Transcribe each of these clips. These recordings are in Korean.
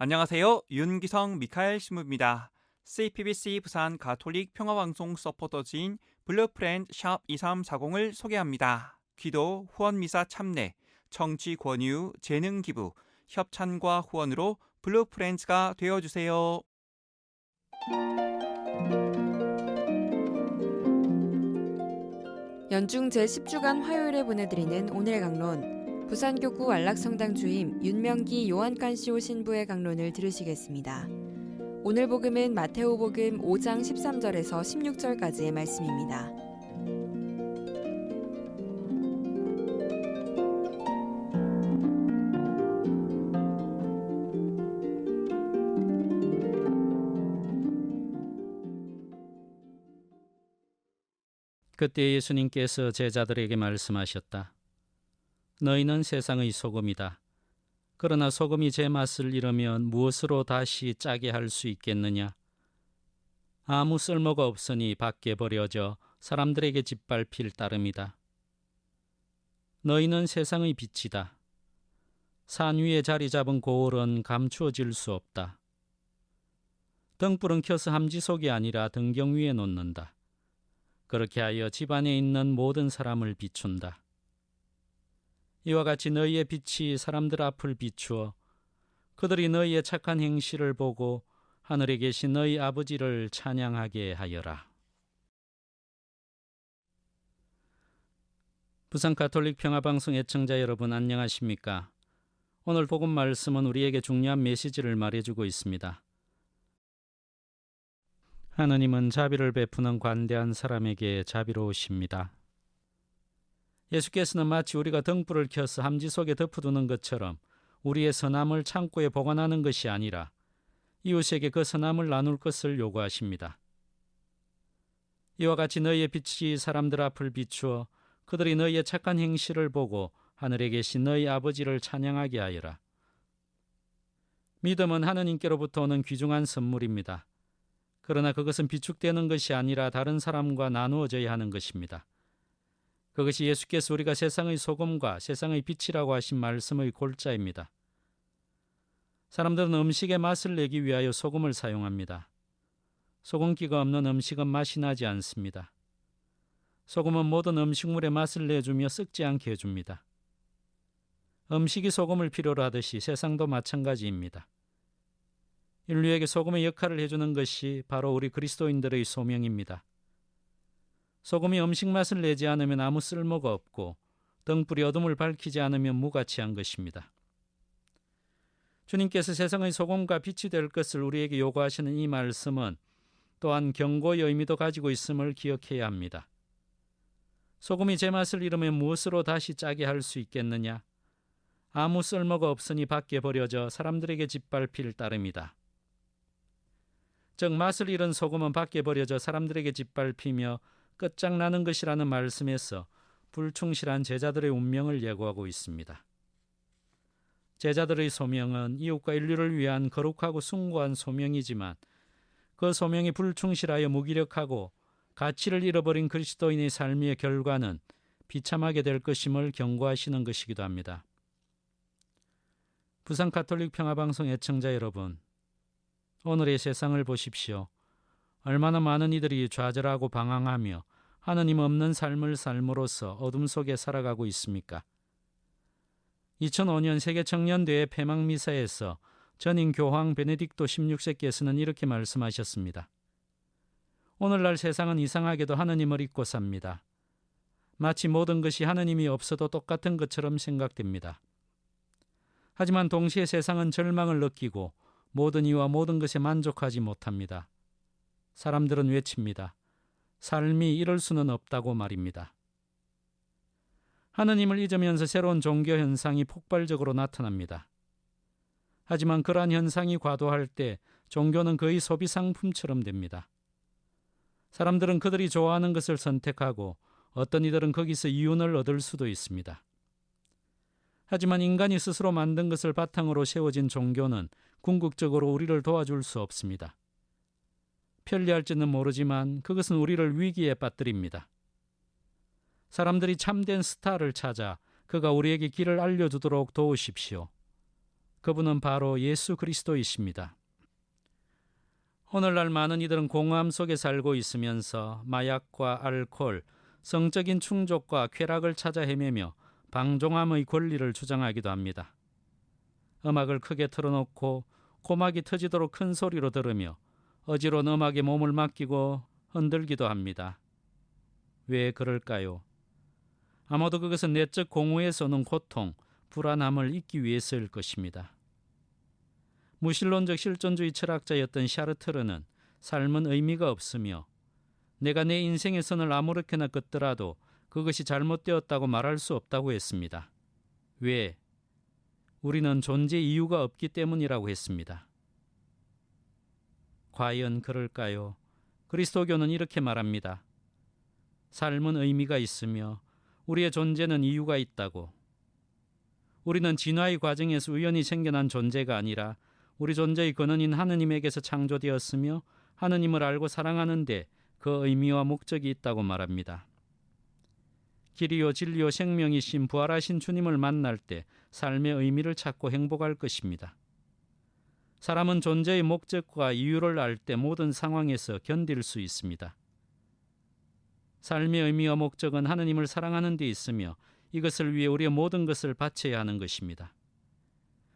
안녕하세요. 윤기성 미카엘 신부입니다. CPBC 부산 가톨릭 평화방송 서포터즈인 블루프렌드 샵 2340을 소개합니다. 기도, 후원미사 참내, 정치 권유, 재능 기부, 협찬과 후원으로 블루프렌즈가 되어주세요. 연중 제10주간 화요일에 보내드리는 오늘의 강론, 부산교구 안락성당 주임 윤명기 요한칸시오 신부의 강론을 들으시겠습니다. 오늘 복음은 마테오복음 5장 13절에서 16절까지의 말씀입니다. 그때 예수님께서 제자들에게 말씀하셨다. 너희는 세상의 소금이다. 그러나 소금이 제 맛을 잃으면 무엇으로 다시 짜게 할 수 있겠느냐? 아무 쓸모가 없으니 밖에 버려져 사람들에게 짓밟힐 따름이다. 너희는 세상의 빛이다. 산 위에 자리 잡은 고을은 감추어질 수 없다. 등불은 켜서 함지 속이 아니라 등경 위에 놓는다. 그렇게 하여 집 안에 있는 모든 사람을 비춘다. 이와 같이 너희의 빛이 사람들 앞을 비추어 그들이 너희의 착한 행실을 보고 하늘에 계신 너희 아버지를 찬양하게 하여라. 부산 가톨릭 평화방송 애청자 여러분 안녕하십니까? 오늘 복음 말씀은 우리에게 중요한 메시지를 말해주고 있습니다. 하느님은 자비를 베푸는 관대한 사람에게 자비로우십니다. 예수께서는 마치 우리가 등불을 켜서 함지 속에 덮어두는 것처럼 우리의 선함을 창고에 보관하는 것이 아니라 이웃에게 그 선함을 나눌 것을 요구하십니다. 이와 같이 너희의 빛이 사람들 앞을 비추어 그들이 너희의 착한 행실을 보고 하늘에 계신 너희 아버지를 찬양하게 하여라. 믿음은 하느님께로부터 오는 귀중한 선물입니다. 그러나 그것은 비축되는 것이 아니라 다른 사람과 나누어져야 하는 것입니다. 그것이 예수께서 우리가 세상의 소금과 세상의 빛이라고 하신 말씀의 골자입니다. 사람들은 음식의 맛을 내기 위하여 소금을 사용합니다. 소금기가 없는 음식은 맛이 나지 않습니다. 소금은 모든 음식물의 맛을 내주며 썩지 않게 해줍니다. 음식이 소금을 필요로 하듯이 세상도 마찬가지입니다. 인류에게 소금의 역할을 해주는 것이 바로 우리 그리스도인들의 소명입니다. 소금이 음식 맛을 내지 않으면 아무 쓸모가 없고 등불이 어둠을 밝히지 않으면 무가치한 것입니다. 주님께서 세상의 소금과 빛이 될 것을 우리에게 요구하시는 이 말씀은 또한 경고의 의미도 가지고 있음을 기억해야 합니다. 소금이 제 맛을 잃으면 무엇으로 다시 짜게 할 수 있겠느냐? 아무 쓸모가 없으니 밖에 버려져 사람들에게 짓밟힐 따름이다. 즉 맛을 잃은 소금은 밖에 버려져 사람들에게 짓밟히며 끝장나는 것이라는 말씀에서 불충실한 제자들의 운명을 예고하고 있습니다. 제자들의 소명은 이웃과 인류를 위한 거룩하고 숭고한 소명이지만 그 소명이 불충실하여 무기력하고 가치를 잃어버린 그리스도인의 삶의 결과는 비참하게 될 것임을 경고하시는 것이기도 합니다. 부산 가톨릭 평화방송 애청자 여러분, 오늘의 세상을 보십시오. 얼마나 많은 이들이 좌절하고 방황하며 하느님 없는 삶을 삶으로써 어둠 속에 살아가고 있습니까? 2005년 세계 청년대회 폐막 미사에서 전임 교황 베네딕토 16세께서는 이렇게 말씀하셨습니다. 오늘날 세상은 이상하게도 하느님을 잊고 삽니다. 마치 모든 것이 하느님이 없어도 똑같은 것처럼 생각됩니다. 하지만 동시에 세상은 절망을 느끼고 모든 이와 모든 것에 만족하지 못합니다. 사람들은 외칩니다. 삶이 이럴 수는 없다고 말입니다. 하느님을 잊으면서 새로운 종교 현상이 폭발적으로 나타납니다. 하지만 그러한 현상이 과도할 때 종교는 거의 소비 상품처럼 됩니다. 사람들은 그들이 좋아하는 것을 선택하고 어떤 이들은 거기서 이윤을 얻을 수도 있습니다. 하지만 인간이 스스로 만든 것을 바탕으로 세워진 종교는 궁극적으로 우리를 도와줄 수 없습니다. 편리할지는 모르지만 그것은 우리를 위기에 빠뜨립니다. 사람들이 참된 스타를 찾아 그가 우리에게 길을 알려주도록 도우십시오. 그분은 바로 예수 그리스도이십니다. 오늘날 많은 이들은 공허함 속에 살고 있으면서 마약과 알코올, 성적인 충족과 쾌락을 찾아 헤매며 방종함의 권리를 주장하기도 합니다. 음악을 크게 틀어놓고 고막이 터지도록 큰 소리로 들으며 어지러운 음악에 몸을 맡기고 흔들기도 합니다. 왜 그럴까요? 아마도 그것은 내적 공허에서 오는 고통, 불안함을 잊기 위해서일 것입니다. 무신론적 실존주의 철학자였던 샤르트르는 삶은 의미가 없으며 내가 내 인생의 선을 아무렇게나 긋더라도 그것이 잘못되었다고 말할 수 없다고 했습니다. 왜? 우리는 존재 이유가 없기 때문이라고 했습니다. 과연 그럴까요? 그리스도교는 이렇게 말합니다. 삶은 의미가 있으며 우리의 존재는 이유가 있다고. 우리는 진화의 과정에서 우연히 생겨난 존재가 아니라 우리 존재의 근원인 하느님에게서 창조되었으며 하느님을 알고 사랑하는 데 그 의미와 목적이 있다고 말합니다. 길이요 진리요 생명이신 부활하신 주님을 만날 때 삶의 의미를 찾고 행복할 것입니다. 사람은 존재의 목적과 이유를 알 때 모든 상황에서 견딜 수 있습니다. 삶의 의미와 목적은 하느님을 하는 데 있으며 이것을 위해 우리의 모든 것을 바쳐야 하는 것입니다.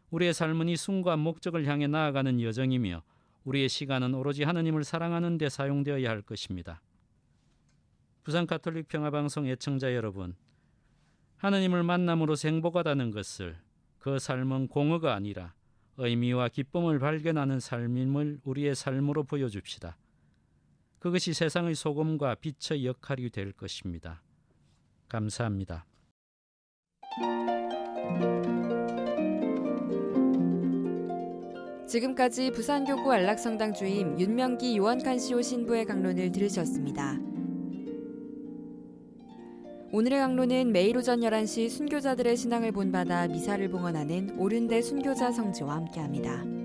우리의 삶은 이 순간 목적을 향해 나아가는 여정이며 우리의 시간은 오로지 하느님을 사랑하는 데 사용되어야 할 것입니다. 부산 가톨릭 평화방송 애청자 여러분, 하느님을 만남으로써 행복하다는 것을 그 삶은 공허가 아니라 의미와 기쁨을 발견하는 삶임을 우리의 삶으로 보여줍시다. 그것이 세상의 소금과 빛의 역할이 될 것입니다. 감사합니다. 지금까지 부산교구 안락성당 주임 윤명기 요한칸시오 신부의 강론을 들으셨습니다. 오늘의 강론은 매일 오전 11시 순교자들의 신앙을 본받아 미사를 봉헌하는 오륜대 순교자 성지와 함께합니다.